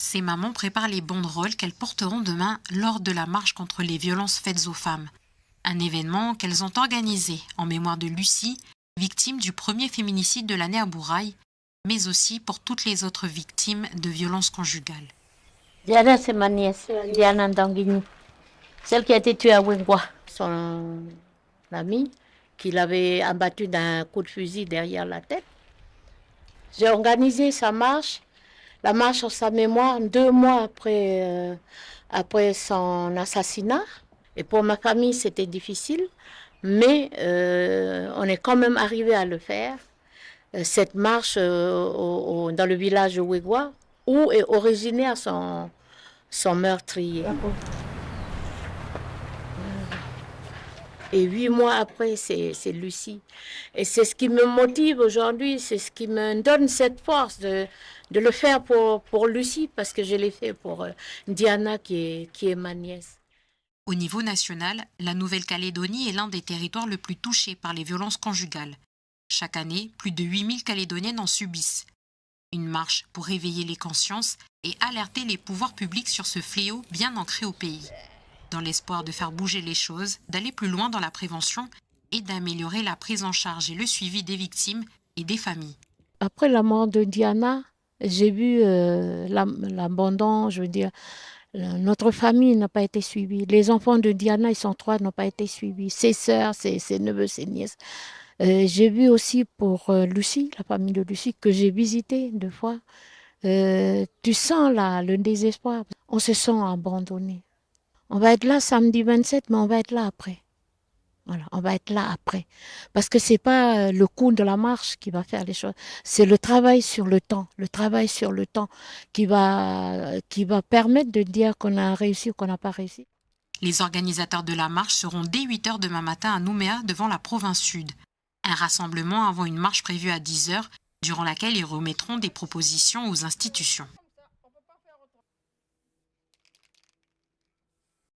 Ces mamans préparent les banderoles qu'elles porteront demain lors de la marche contre les violences faites aux femmes. Un événement qu'elles ont organisé en mémoire de Lucie, victime du premier féminicide de l'année à Bourail, mais aussi pour toutes les autres victimes de violences conjugales. Diana, c'est ma nièce, Diana Ndanguigny, celle qui a été tuée à Wengwa. Son ami, qui l'avait abattu d'un coup de fusil derrière la tête. J'ai organisé sa marche, la marche en sa mémoire, 2 mois après son assassinat. Et pour ma famille, c'était difficile, mais on est quand même arrivé à le faire. Cette marche dans le village de Wegwa, où est originaire son meurtrier. Et 8 mois après, c'est Lucie. Et c'est ce qui me motive aujourd'hui, c'est ce qui me donne cette force de le faire pour Lucie, parce que je l'ai fait pour Diana, qui est ma nièce. Au niveau national, la Nouvelle-Calédonie est l'un des territoires le plus touchés par les violences conjugales. Chaque année, plus de 8000 Calédoniennes en subissent. Une marche pour réveiller les consciences et alerter les pouvoirs publics sur ce fléau bien ancré au pays, dans l'espoir de faire bouger les choses, d'aller plus loin dans la prévention et d'améliorer la prise en charge et le suivi des victimes et des familles. Après la mort de Diana, j'ai vu l'abandon, je veux dire, notre famille n'a pas été suivie. Les enfants de Diana, ils sont 3, n'ont pas été suivis. Ses sœurs, ses neveux, ses nièces. J'ai vu aussi pour Lucie, la famille de Lucie, que j'ai visité 2 fois. Tu sens là le désespoir. On se sent abandonné. On va être là samedi 27, mais on va être là après. Voilà, on va être là après. Parce que c'est pas le coût de la marche qui va faire les choses. C'est le travail sur le temps. Le travail sur le temps qui va permettre de dire qu'on a réussi ou qu'on n'a pas réussi. Les organisateurs de la marche seront dès 8 h demain matin à Nouméa devant la province sud. Un rassemblement avant une marche prévue à 10 h, durant laquelle ils remettront des propositions aux institutions.